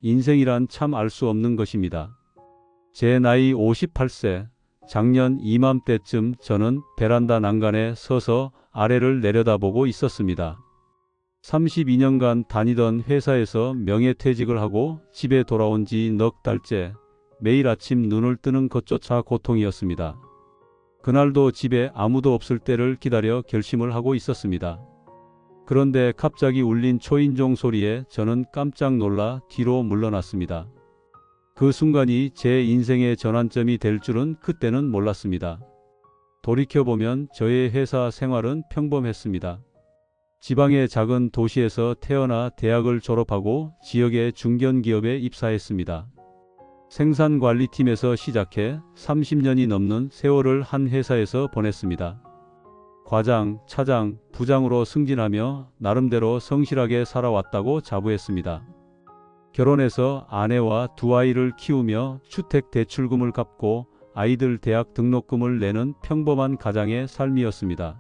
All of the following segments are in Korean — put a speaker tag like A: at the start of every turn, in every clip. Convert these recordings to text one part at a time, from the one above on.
A: 인생이란 참 알 수 없는 것입니다. 제 나이 58세, 작년 이맘때쯤 저는 베란다 난간에 서서 아래를 내려다보고 있었습니다. 32년간 다니던 회사에서 명예퇴직을 하고 집에 돌아온 지 넉 달째 매일 아침 눈을 뜨는 것조차 고통이었습니다. 그날도 집에 아무도 없을 때를 기다려 결심을 하고 있었습니다. 그런데 갑자기 울린 초인종 소리에 저는 깜짝 놀라 뒤로 물러났습니다. 그 순간이 제 인생의 전환점이 될 줄은 그때는 몰랐습니다. 돌이켜보면 저의 회사 생활은 평범했습니다. 지방의 작은 도시에서 태어나 대학을 졸업하고 지역의 중견기업에 입사했습니다. 생산관리팀에서 시작해 30년이 넘는 세월을 한 회사에서 보냈습니다. 과장, 차장, 부장으로 승진하며 나름대로 성실하게 살아왔다고 자부했습니다. 결혼해서 아내와 두 아이를 키우며 주택 대출금을 갚고 아이들 대학 등록금을 내는 평범한 가장의 삶이었습니다.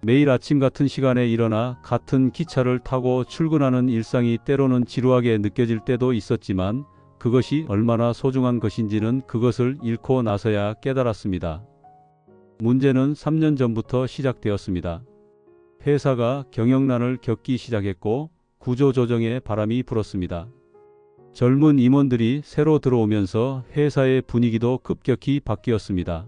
A: 매일 아침 같은 시간에 일어나 같은 기차를 타고 출근하는 일상이 때로는 지루하게 느껴질 때도 있었지만 그것이 얼마나 소중한 것인지는 그것을 잃고 나서야 깨달았습니다. 문제는 3년 전부터 시작되었습니다. 회사가 경영난을 겪기 시작했고 구조조정의 바람이 불었습니다. 젊은 임원들이 새로 들어오면서 회사의 분위기도 급격히 바뀌었습니다.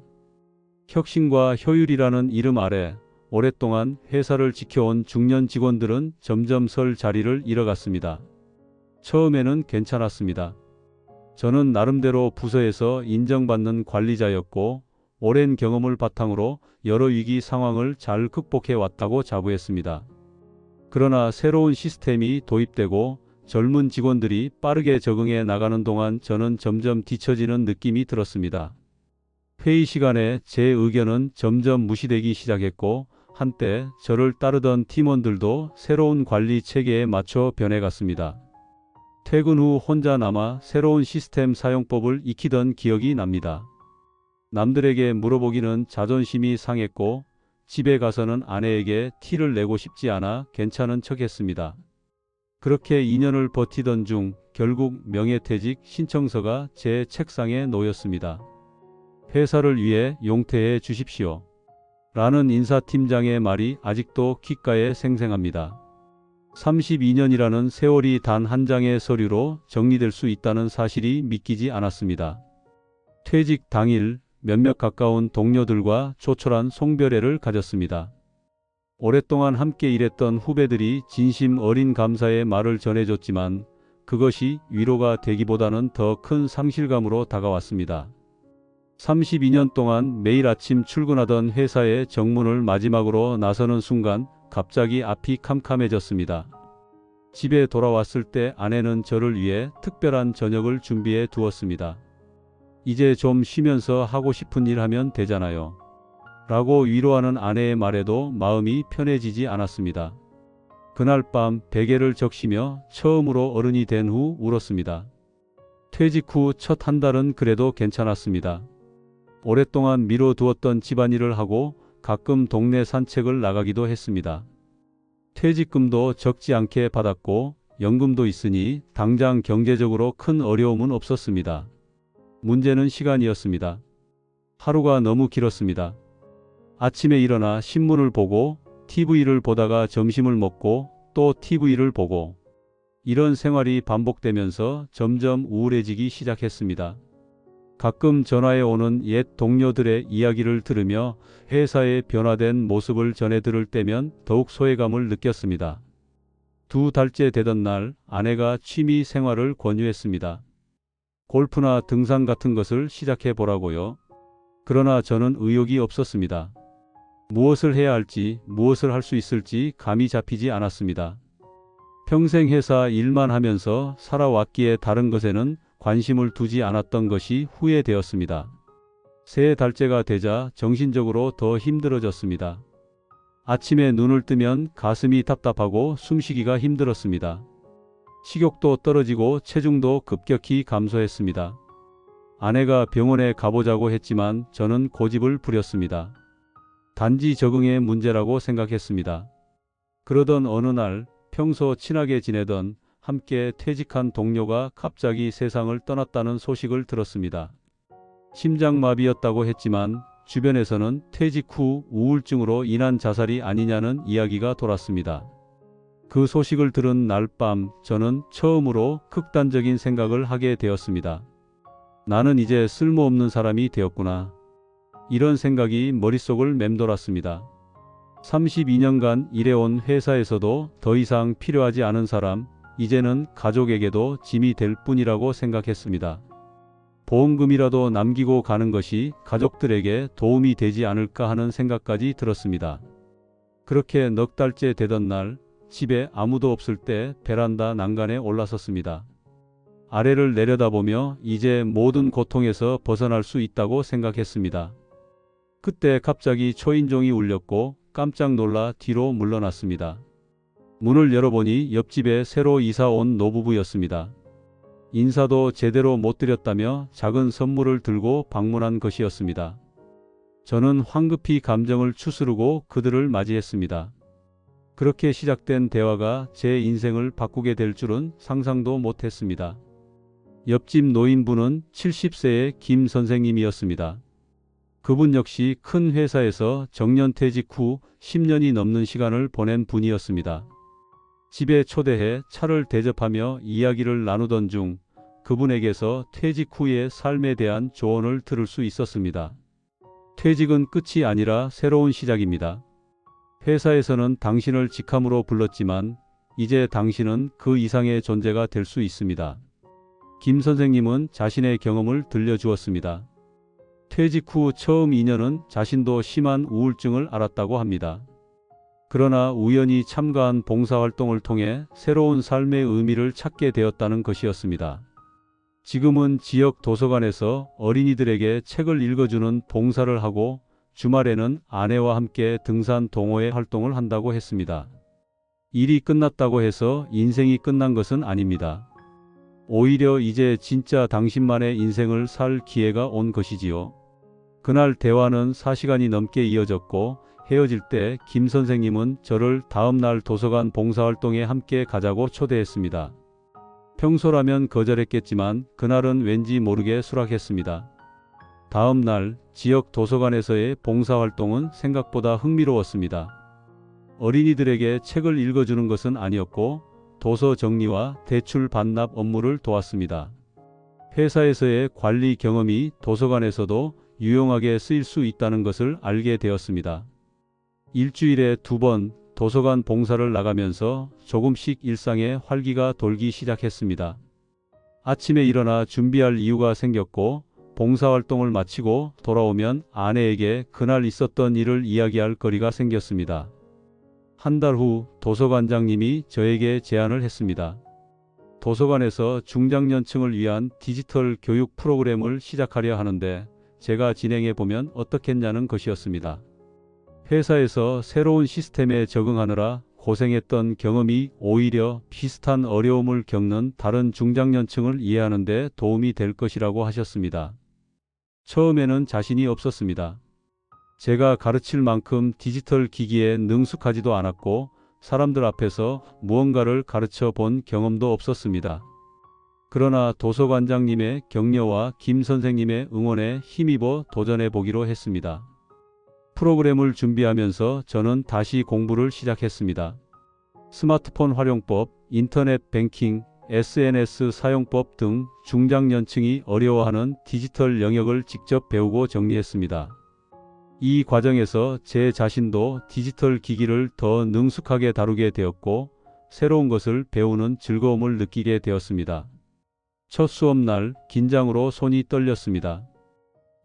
A: 혁신과 효율이라는 이름 아래 오랫동안 회사를 지켜온 중년 직원들은 점점 설 자리를 잃어갔습니다. 처음에는 괜찮았습니다. 저는 나름대로 부서에서 인정받는 관리자였고 오랜 경험을 바탕으로 여러 위기 상황을 잘 극복해 왔다고 자부했습니다. 그러나 새로운 시스템이 도입되고 젊은 직원들이 빠르게 적응해 나가는 동안 저는 점점 뒤처지는 느낌이 들었습니다. 회의 시간에 제 의견은 점점 무시되기 시작했고 한때 저를 따르던 팀원들도 새로운 관리 체계에 맞춰 변해갔습니다. 퇴근 후 혼자 남아 새로운 시스템 사용법을 익히던 기억이 납니다. 남들에게 물어보기는 자존심이 상했고 집에 가서는 아내에게 티를 내고 싶지 않아 괜찮은 척했습니다. 그렇게 2년을 버티던 중 결국 명예퇴직 신청서가 제 책상에 놓였습니다. 회사를 위해 용퇴해 주십시오. 라는 인사팀장의 말이 아직도 귓가에 생생합니다. 32년이라는 세월이 단 한 장의 서류로 정리될 수 있다는 사실이 믿기지 않았습니다. 퇴직 당일 몇몇 가까운 동료들과 조촐한 송별회를 가졌습니다. 오랫동안 함께 일했던 후배들이 진심 어린 감사의 말을 전해줬지만 그것이 위로가 되기보다는 더 큰 상실감으로 다가왔습니다. 32년 동안 매일 아침 출근하던 회사의 정문을 마지막으로 나서는 순간 갑자기 앞이 캄캄해졌습니다. 집에 돌아왔을 때 아내는 저를 위해 특별한 저녁을 준비해 두었습니다. 이제 좀 쉬면서 하고 싶은 일 하면 되잖아요. 라고 위로하는 아내의 말에도 마음이 편해지지 않았습니다. 그날 밤 베개를 적시며 처음으로 어른이 된 후 울었습니다. 퇴직 후 첫 한 달은 그래도 괜찮았습니다. 오랫동안 미뤄두었던 집안일을 하고 가끔 동네 산책을 나가기도 했습니다. 퇴직금도 적지 않게 받았고 연금도 있으니 당장 경제적으로 큰 어려움은 없었습니다. 문제는 시간이었습니다. 하루가 너무 길었습니다. 아침에 일어나 신문을 보고 TV를 보다가 점심을 먹고 또 TV를 보고 이런 생활이 반복되면서 점점 우울해지기 시작했습니다. 가끔 전화에 오는 옛 동료들의 이야기를 들으며 회사의 변화된 모습을 전해 들을 때면 더욱 소외감을 느꼈습니다. 2달째 되던 날 아내가 취미 생활을 권유했습니다. 골프나 등산 같은 것을 시작해 보라고요. 그러나 저는 의욕이 없었습니다. 무엇을 해야 할지, 무엇을 할 수 있을지 감이 잡히지 않았습니다. 평생 회사 일만 하면서 살아왔기에 다른 것에는 관심을 두지 않았던 것이 후회되었습니다. 3달째가 되자 정신적으로 더 힘들어졌습니다. 아침에 눈을 뜨면 가슴이 답답하고 숨쉬기가 힘들었습니다. 식욕도 떨어지고 체중도 급격히 감소했습니다. 아내가 병원에 가보자고 했지만 저는 고집을 부렸습니다. 단지 적응의 문제라고 생각했습니다. 그러던 어느 날 평소 친하게 지내던 함께 퇴직한 동료가 갑자기 세상을 떠났다는 소식을 들었습니다. 심장마비였다고 했지만 주변에서는 퇴직 후 우울증으로 인한 자살이 아니냐는 이야기가 돌았습니다. 그 소식을 들은 날 밤 저는 처음으로 극단적인 생각을 하게 되었습니다. 나는 이제 쓸모없는 사람이 되었구나. 이런 생각이 머릿속을 맴돌았습니다. 32년간 일해온 회사에서도 더 이상 필요하지 않은 사람, 이제는 가족에게도 짐이 될 뿐이라고 생각했습니다. 보험금이라도 남기고 가는 것이 가족들에게 도움이 되지 않을까 하는 생각까지 들었습니다. 그렇게 넉 달째 되던 날, 집에 아무도 없을 때 베란다 난간에 올라섰습니다. 아래를 내려다보며 이제 모든 고통에서 벗어날 수 있다고 생각했습니다. 그때 갑자기 초인종이 울렸고 깜짝 놀라 뒤로 물러났습니다. 문을 열어보니 옆집에 새로 이사 온 노부부였습니다. 인사도 제대로 못 드렸다며 작은 선물을 들고 방문한 것이었습니다. 저는 황급히 감정을 추스르고 그들을 맞이했습니다. 그렇게 시작된 대화가 제 인생을 바꾸게 될 줄은 상상도 못했습니다. 옆집 노인분은 70세의 김 선생님이었습니다. 그분 역시 큰 회사에서 정년퇴직 후 10년이 넘는 시간을 보낸 분이었습니다. 집에 초대해 차를 대접하며 이야기를 나누던 중 그분에게서 퇴직 후의 삶에 대한 조언을 들을 수 있었습니다. 퇴직은 끝이 아니라 새로운 시작입니다. 회사에서는 당신을 직함으로 불렀지만 이제 당신은 그 이상의 존재가 될 수 있습니다. 김 선생님은 자신의 경험을 들려주었습니다. 퇴직 후 처음 2년은 자신도 심한 우울증을 앓았다고 합니다. 그러나 우연히 참가한 봉사활동을 통해 새로운 삶의 의미를 찾게 되었다는 것이었습니다. 지금은 지역 도서관에서 어린이들에게 책을 읽어주는 봉사를 하고 주말에는 아내와 함께 등산 동호회 활동을 한다고 했습니다. 일이 끝났다고 해서 인생이 끝난 것은 아닙니다. 오히려 이제 진짜 당신만의 인생을 살 기회가 온 것이지요. 그날 대화는 4시간이 넘게 이어졌고 헤어질 때 김 선생님은 저를 다음 날 도서관 봉사활동에 함께 가자고 초대했습니다. 평소라면 거절했겠지만 그날은 왠지 모르게 수락했습니다. 다음 날 지역 도서관에서의 봉사활동은 생각보다 흥미로웠습니다. 어린이들에게 책을 읽어주는 것은 아니었고 도서 정리와 대출 반납 업무를 도왔습니다. 회사에서의 관리 경험이 도서관에서도 유용하게 쓰일 수 있다는 것을 알게 되었습니다. 일주일에 2번 도서관 봉사를 나가면서 조금씩 일상의 활기가 돌기 시작했습니다. 아침에 일어나 준비할 이유가 생겼고 봉사활동을 마치고 돌아오면 아내에게 그날 있었던 일을 이야기할 거리가 생겼습니다. 한 달 후 도서관장님이 저에게 제안을 했습니다. 도서관에서 중장년층을 위한 디지털 교육 프로그램을 시작하려 하는데 제가 진행해 보면 어떻겠냐는 것이었습니다. 회사에서 새로운 시스템에 적응하느라 고생했던 경험이 오히려 비슷한 어려움을 겪는 다른 중장년층을 이해하는 데 도움이 될 것이라고 하셨습니다. 처음에는 자신이 없었습니다. 제가 가르칠 만큼 디지털 기기에 능숙하지도 않았고 사람들 앞에서 무언가를 가르쳐 본 경험도 없었습니다. 그러나 도서관장님의 격려와 김 선생님의 응원에 힘입어 도전해 보기로 했습니다. 프로그램을 준비하면서 저는 다시 공부를 시작했습니다. 스마트폰 활용법, 인터넷 뱅킹, SNS 사용법 등 중장년층이 어려워하는 디지털 영역을 직접 배우고 정리했습니다. 이 과정에서 제 자신도 디지털 기기를 더 능숙하게 다루게 되었고 새로운 것을 배우는 즐거움을 느끼게 되었습니다. 첫 수업날 긴장으로 손이 떨렸습니다.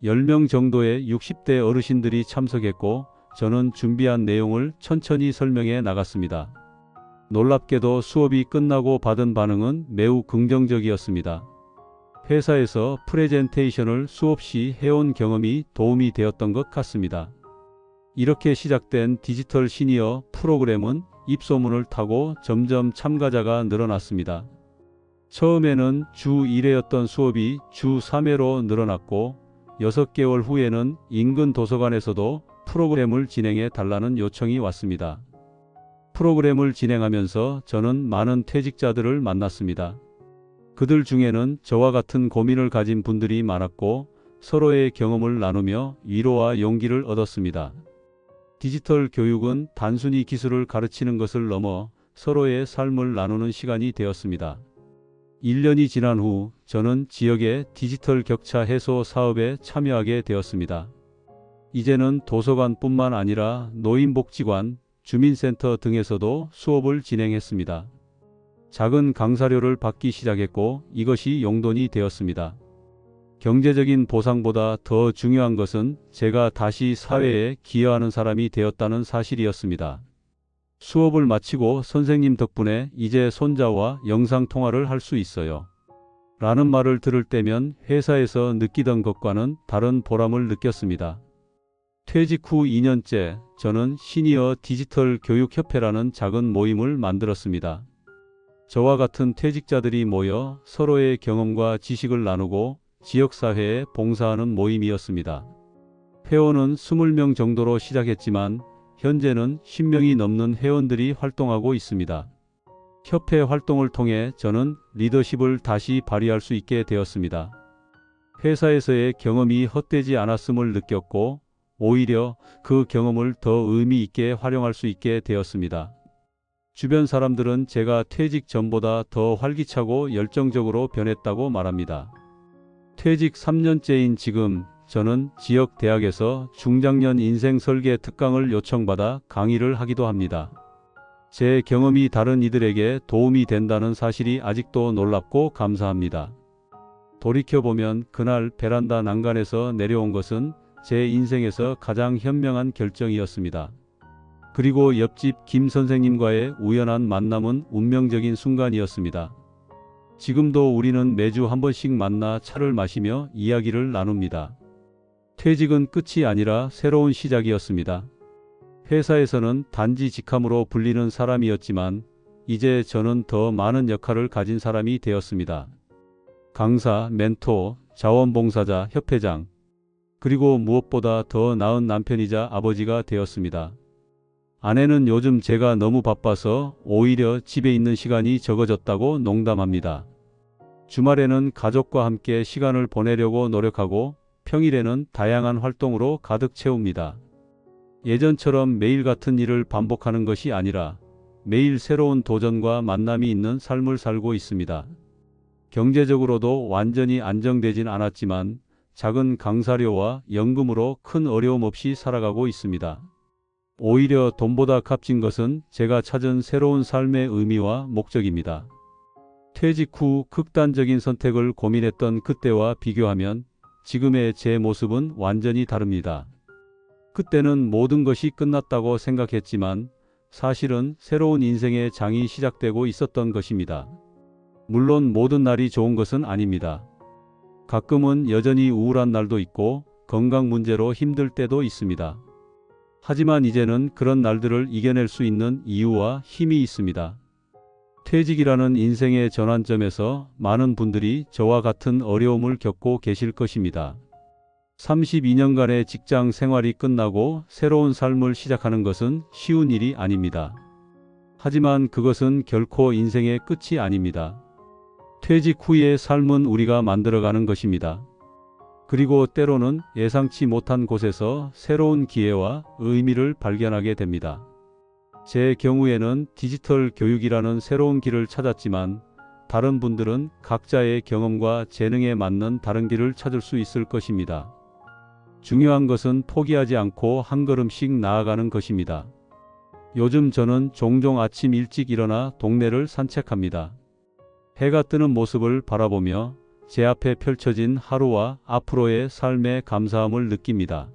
A: 10명 정도의 60대 어르신들이 참석했고 저는 준비한 내용을 천천히 설명해 나갔습니다. 놀랍게도 수업이 끝나고 받은 반응은 매우 긍정적이었습니다. 회사에서 프레젠테이션을 수없이 해온 경험이 도움이 되었던 것 같습니다. 이렇게 시작된 디지털 시니어 프로그램은 입소문을 타고 점점 참가자가 늘어났습니다. 처음에는 주 1회였던 수업이 주 3회로 늘어났고 6개월 후에는 인근 도서관에서도 프로그램을 진행해 달라는 요청이 왔습니다. 프로그램을 진행하면서 저는 많은 퇴직자들을 만났습니다. 그들 중에는 저와 같은 고민을 가진 분들이 많았고 서로의 경험을 나누며 위로와 용기를 얻었습니다. 디지털 교육은 단순히 기술을 가르치는 것을 넘어 서로의 삶을 나누는 시간이 되었습니다. 1년이 지난 후 저는 지역의 디지털 격차 해소 사업에 참여하게 되었습니다. 이제는 도서관뿐만 아니라 노인복지관, 주민센터 등에서도 수업을 진행했습니다. 작은 강사료를 받기 시작했고 이것이 용돈이 되었습니다. 경제적인 보상보다 더 중요한 것은 제가 다시 사회에 기여하는 사람이 되었다는 사실이었습니다. 수업을 마치고 선생님 덕분에 이제 손자와 영상통화를 할 수 있어요. 라는 말을 들을 때면 회사에서 느끼던 것과는 다른 보람을 느꼈습니다. 퇴직 후 2년째 저는 시니어 디지털 교육협회라는 작은 모임을 만들었습니다. 저와 같은 퇴직자들이 모여 서로의 경험과 지식을 나누고 지역사회에 봉사하는 모임이었습니다. 회원은 20명 정도로 시작했지만 현재는 10명이 넘는 회원들이 활동하고 있습니다. 협회 활동을 통해 저는 리더십을 다시 발휘할 수 있게 되었습니다. 회사에서의 경험이 헛되지 않았음을 느꼈고 오히려 그 경험을 더 의미 있게 활용할 수 있게 되었습니다. 주변 사람들은 제가 퇴직 전보다 더 활기차고 열정적으로 변했다고 말합니다. 퇴직 3년째인 지금 저는 지역 대학에서 중장년 인생 설계 특강을 요청받아 강의를 하기도 합니다. 제 경험이 다른 이들에게 도움이 된다는 사실이 아직도 놀랍고 감사합니다. 돌이켜보면 그날 베란다 난간에서 내려온 것은 제 인생에서 가장 현명한 결정이었습니다. 그리고 옆집 김 선생님과의 우연한 만남은 운명적인 순간이었습니다. 지금도 우리는 매주 한 번씩 만나 차를 마시며 이야기를 나눕니다. 퇴직은 끝이 아니라 새로운 시작이었습니다. 회사에서는 단지 직함으로 불리는 사람이었지만 이제 저는 더 많은 역할을 가진 사람이 되었습니다. 강사, 멘토, 자원봉사자, 협회장, 그리고 무엇보다 더 나은 남편이자 아버지가 되었습니다. 아내는 요즘 제가 너무 바빠서 오히려 집에 있는 시간이 적어졌다고 농담합니다. 주말에는 가족과 함께 시간을 보내려고 노력하고 평일에는 다양한 활동으로 가득 채웁니다. 예전처럼 매일 같은 일을 반복하는 것이 아니라 매일 새로운 도전과 만남이 있는 삶을 살고 있습니다. 경제적으로도 완전히 안정되진 않았지만 작은 강사료와 연금으로 큰 어려움 없이 살아가고 있습니다. 오히려 돈보다 값진 것은 제가 찾은 새로운 삶의 의미와 목적입니다. 퇴직 후 극단적인 선택을 고민했던 그때와 비교하면 지금의 제 모습은 완전히 다릅니다. 그때는 모든 것이 끝났다고 생각했지만 사실은 새로운 인생의 장이 시작되고 있었던 것입니다. 물론 모든 날이 좋은 것은 아닙니다. 가끔은 여전히 우울한 날도 있고 건강 문제로 힘들 때도 있습니다. 하지만 이제는 그런 날들을 이겨낼 수 있는 이유와 힘이 있습니다. 퇴직이라는 인생의 전환점에서 많은 분들이 저와 같은 어려움을 겪고 계실 것입니다. 32년간의 직장 생활이 끝나고 새로운 삶을 시작하는 것은 쉬운 일이 아닙니다. 하지만 그것은 결코 인생의 끝이 아닙니다. 퇴직 후의 삶은 우리가 만들어가는 것입니다. 그리고 때로는 예상치 못한 곳에서 새로운 기회와 의미를 발견하게 됩니다. 제 경우에는 디지털 교육이라는 새로운 길을 찾았지만 다른 분들은 각자의 경험과 재능에 맞는 다른 길을 찾을 수 있을 것입니다. 중요한 것은 포기하지 않고 한 걸음씩 나아가는 것입니다. 요즘 저는 종종 아침 일찍 일어나 동네를 산책합니다. 해가 뜨는 모습을 바라보며 제 앞에 펼쳐진 하루와 앞으로의 삶에 감사함을 느낍니다.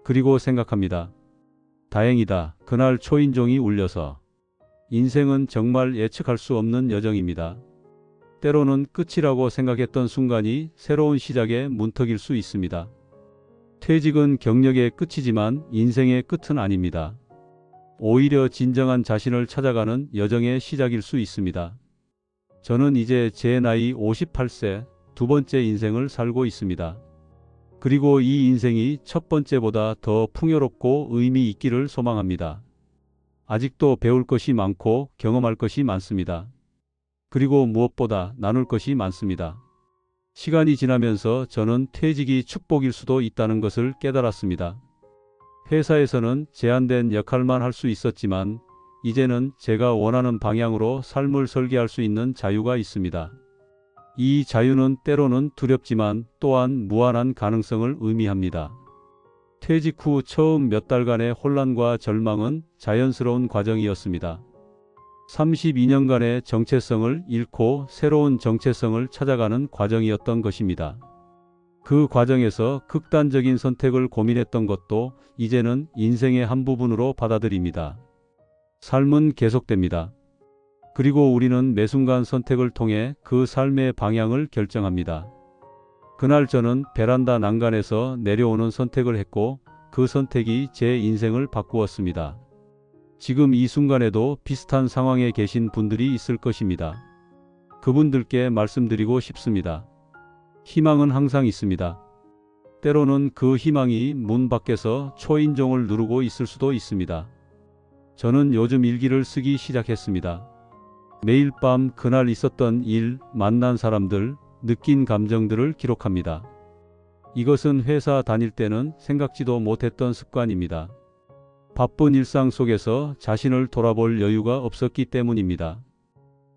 A: 그리고 생각합니다. 다행이다. 그날 초인종이 울려서. 인생은 정말 예측할 수 없는 여정입니다. 때로는 끝이라고 생각했던 순간이 새로운 시작의 문턱일 수 있습니다. 퇴직은 경력의 끝이지만 인생의 끝은 아닙니다. 오히려 진정한 자신을 찾아가는 여정의 시작일 수 있습니다. 저는 이제 제 나이 58세 두 번째 인생을 살고 있습니다. 그리고 이 인생이 첫 번째보다 더 풍요롭고 의미 있기를 소망합니다. 아직도 배울 것이 많고 경험할 것이 많습니다. 그리고 무엇보다 나눌 것이 많습니다. 시간이 지나면서 저는 퇴직이 축복일 수도 있다는 것을 깨달았습니다. 회사에서는 제한된 역할만 할 수 있었지만 이제는 제가 원하는 방향으로 삶을 설계할 수 있는 자유가 있습니다. 이 자유는 때로는 두렵지만 또한 무한한 가능성을 의미합니다. 퇴직 후 처음 몇 달간의 혼란과 절망은 자연스러운 과정이었습니다. 32년간의 정체성을 잃고 새로운 정체성을 찾아가는 과정이었던 것입니다. 그 과정에서 극단적인 선택을 고민했던 것도 이제는 인생의 한 부분으로 받아들입니다. 삶은 계속됩니다. 그리고 우리는 매 순간 선택을 통해 그 삶의 방향을 결정합니다. 그날 저는 베란다 난간에서 내려오는 선택을 했고 그 선택이 제 인생을 바꾸었습니다. 지금 이 순간에도 비슷한 상황에 계신 분들이 있을 것입니다. 그분들께 말씀드리고 싶습니다. 희망은 항상 있습니다. 때로는 그 희망이 문 밖에서 초인종을 누르고 있을 수도 있습니다. 저는 요즘 일기를 쓰기 시작했습니다. 매일 밤 그날 있었던 일, 만난 사람들, 느낀 감정들을 기록합니다. 이것은 회사 다닐 때는 생각지도 못했던 습관입니다. 바쁜 일상 속에서 자신을 돌아볼 여유가 없었기 때문입니다.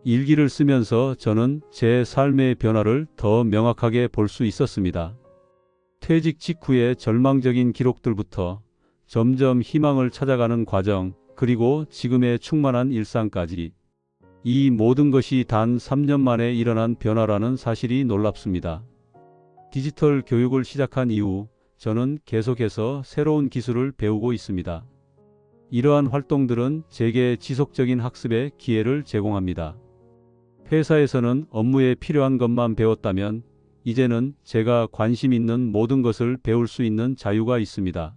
A: 일기를 쓰면서 저는 제 삶의 변화를 더 명확하게 볼 수 있었습니다. 퇴직 직후의 절망적인 기록들부터 점점 희망을 찾아가는 과정, 그리고 지금의 충만한 일상까지. 이 모든 것이 단 3년 만에 일어난 변화라는 사실이 놀랍습니다. 디지털 교육을 시작한 이후 저는 계속해서 새로운 기술을 배우고 있습니다. 이러한 활동들은 제게 지속적인 학습의 기회를 제공합니다. 회사에서는 업무에 필요한 것만 배웠다면 이제는 제가 관심 있는 모든 것을 배울 수 있는 자유가 있습니다.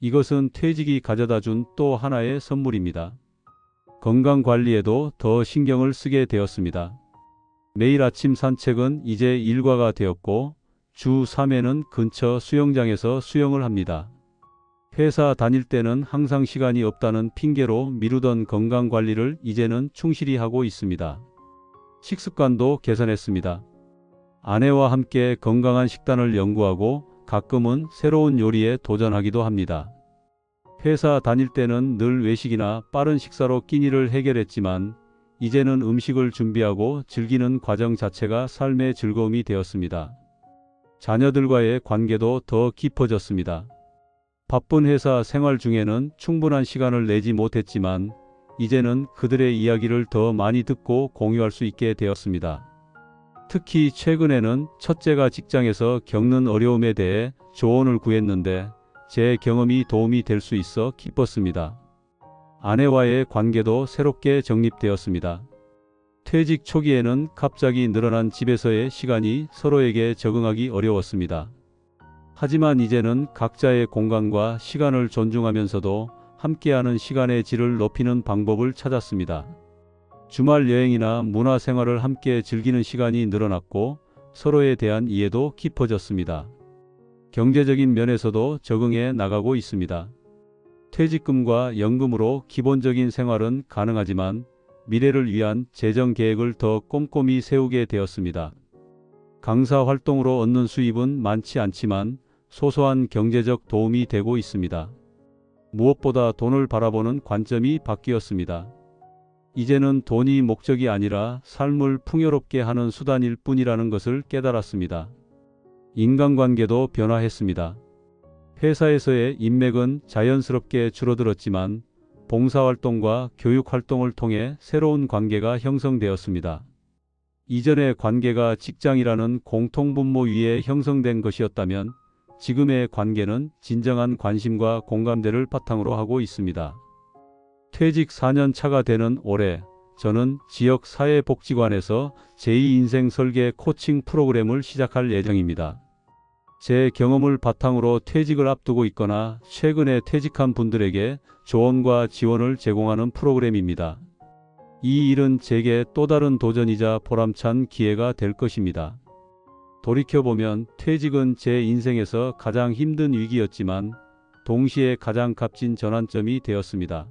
A: 이것은 퇴직이 가져다 준 또 하나의 선물입니다. 건강 관리에도 더 신경을 쓰게 되었습니다. 매일 아침 산책은 이제 일과가 되었고 주 3회는 근처 수영장에서 수영을 합니다. 회사 다닐 때는 항상 시간이 없다는 핑계로 미루던 건강 관리를 이제는 충실히 하고 있습니다. 식습관도 개선했습니다. 아내와 함께 건강한 식단을 연구하고 가끔은 새로운 요리에 도전하기도 합니다. 회사 다닐 때는 늘 외식이나 빠른 식사로 끼니를 해결했지만 이제는 음식을 준비하고 즐기는 과정 자체가 삶의 즐거움이 되었습니다. 자녀들과의 관계도 더 깊어졌습니다. 바쁜 회사 생활 중에는 충분한 시간을 내지 못했지만 이제는 그들의 이야기를 더 많이 듣고 공유할 수 있게 되었습니다. 특히 최근에는 첫째가 직장에서 겪는 어려움에 대해 조언을 구했는데 제 경험이 도움이 될 수 있어 기뻤습니다. 아내와의 관계도 새롭게 정립되었습니다. 퇴직 초기에는 갑자기 늘어난 집에서의 시간이 서로에게 적응하기 어려웠습니다. 하지만 이제는 각자의 공간과 시간을 존중하면서도 함께하는 시간의 질을 높이는 방법을 찾았습니다. 주말 여행이나 문화생활을 함께 즐기는 시간이 늘어났고 서로에 대한 이해도 깊어졌습니다. 경제적인 면에서도 적응해 나가고 있습니다. 퇴직금과 연금으로 기본적인 생활은 가능하지만 미래를 위한 재정 계획을 더 꼼꼼히 세우게 되었습니다. 강사 활동으로 얻는 수입은 많지 않지만 소소한 경제적 도움이 되고 있습니다. 무엇보다 돈을 바라보는 관점이 바뀌었습니다. 이제는 돈이 목적이 아니라 삶을 풍요롭게 하는 수단일 뿐이라는 것을 깨달았습니다. 인간관계도 변화했습니다. 회사에서의 인맥은 자연스럽게 줄어들었지만 봉사활동과 교육활동을 통해 새로운 관계가 형성되었습니다. 이전의 관계가 직장이라는 공통분모 위에 형성된 것이었다면 지금의 관계는 진정한 관심과 공감대를 바탕으로 하고 있습니다. 퇴직 4년 차가 되는 올해 저는 지역 사회복지관에서 제2인생 설계 코칭 프로그램을 시작할 예정입니다. 제 경험을 바탕으로 퇴직을 앞두고 있거나 최근에 퇴직한 분들에게 조언과 지원을 제공하는 프로그램입니다. 이 일은 제게 또 다른 도전이자 보람찬 기회가 될 것입니다. 돌이켜보면 퇴직은 제 인생에서 가장 힘든 위기였지만 동시에 가장 값진 전환점이 되었습니다.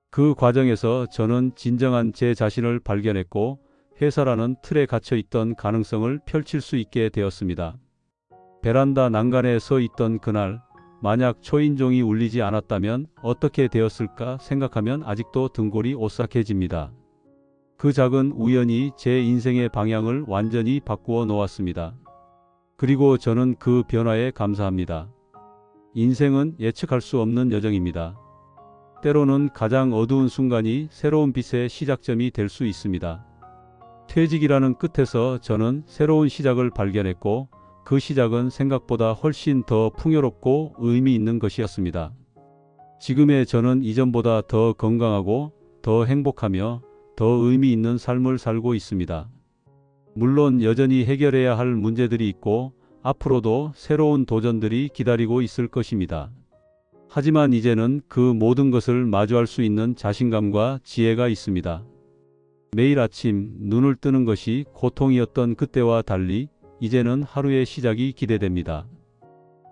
A: 그 과정에서 저는 진정한 제 자신을 발견했고 회사라는 틀에 갇혀 있던 가능성을 펼칠 수 있게 되었습니다. 베란다 난간에 서 있던 그날, 만약 초인종이 울리지 않았다면 어떻게 되었을까 생각하면 아직도 등골이 오싹해집니다. 그 작은 우연이 제 인생의 방향을 완전히 바꾸어 놓았습니다. 그리고 저는 그 변화에 감사합니다. 인생은 예측할 수 없는 여정입니다. 때로는 가장 어두운 순간이 새로운 빛의 시작점이 될 수 있습니다. 퇴직이라는 끝에서 저는 새로운 시작을 발견했고 그 시작은 생각보다 훨씬 더 풍요롭고 의미 있는 것이었습니다. 지금의 저는 이전보다 더 건강하고 더 행복하며 더 의미 있는 삶을 살고 있습니다. 물론 여전히 해결해야 할 문제들이 있고 앞으로도 새로운 도전들이 기다리고 있을 것입니다. 하지만 이제는 그 모든 것을 마주할 수 있는 자신감과 지혜가 있습니다. 매일 아침 눈을 뜨는 것이 고통이었던 그때와 달리 이제는 하루의 시작이 기대됩니다.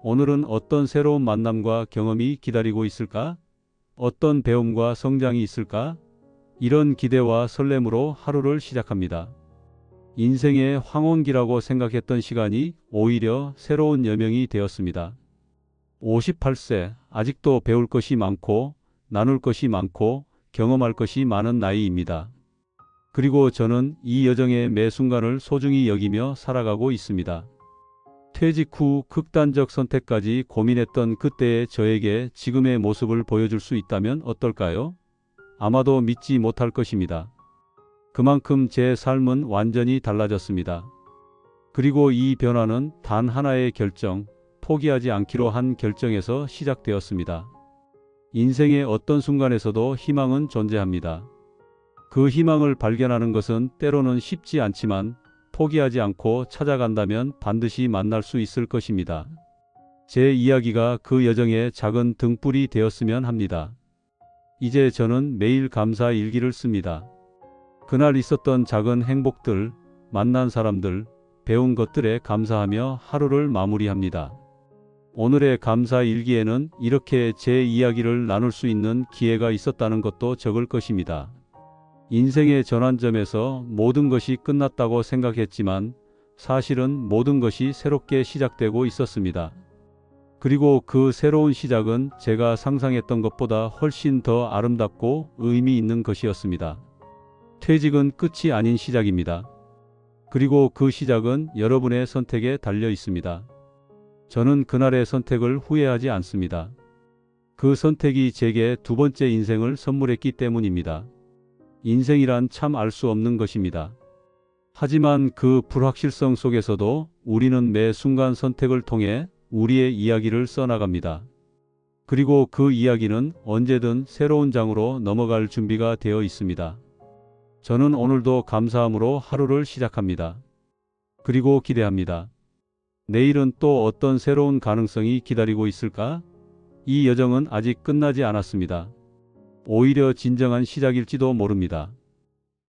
A: 오늘은 어떤 새로운 만남과 경험이 기다리고 있을까? 어떤 배움과 성장이 있을까? 이런 기대와 설렘으로 하루를 시작합니다. 인생의 황혼기라고 생각했던 시간이 오히려 새로운 여명이 되었습니다. 58세, 아직도 배울 것이 많고 나눌 것이 많고 경험할 것이 많은 나이입니다. 그리고 저는 이 여정의 매 순간을 소중히 여기며 살아가고 있습니다. 퇴직 후 극단적 선택까지 고민했던 그때의 저에게 지금의 모습을 보여줄 수 있다면 어떨까요? 아마도 믿지 못할 것입니다. 그만큼 제 삶은 완전히 달라졌습니다. 그리고 이 변화는 단 하나의 결정, 포기하지 않기로 한 결정에서 시작되었습니다. 인생의 어떤 순간에서도 희망은 존재합니다. 그 희망을 발견하는 것은 때로는 쉽지 않지만 포기하지 않고 찾아간다면 반드시 만날 수 있을 것입니다. 제 이야기가 그 여정의 작은 등불이 되었으면 합니다. 이제 저는 매일 감사 일기를 씁니다. 그날 있었던 작은 행복들, 만난 사람들, 배운 것들에 감사하며 하루를 마무리합니다. 오늘의 감사 일기에는 이렇게 제 이야기를 나눌 수 있는 기회가 있었다는 것도 적을 것입니다. 인생의 전환점에서 모든 것이 끝났다고 생각했지만 사실은 모든 것이 새롭게 시작되고 있었습니다. 그리고 그 새로운 시작은 제가 상상했던 것보다 훨씬 더 아름답고 의미 있는 것이었습니다. 퇴직은 끝이 아닌 시작입니다. 그리고 그 시작은 여러분의 선택에 달려 있습니다. 저는 그날의 선택을 후회하지 않습니다. 그 선택이 제게 두 번째 인생을 선물했기 때문입니다. 인생이란 참 알 수 없는 것입니다. 하지만 그 불확실성 속에서도 우리는 매 순간 선택을 통해 우리의 이야기를 써나갑니다. 그리고 그 이야기는 언제든 새로운 장으로 넘어갈 준비가 되어 있습니다. 저는 오늘도 감사함으로 하루를 시작합니다. 그리고 기대합니다. 내일은 또 어떤 새로운 가능성이 기다리고 있을까? 이 여정은 아직 끝나지 않았습니다. 오히려 진정한 시작일지도 모릅니다.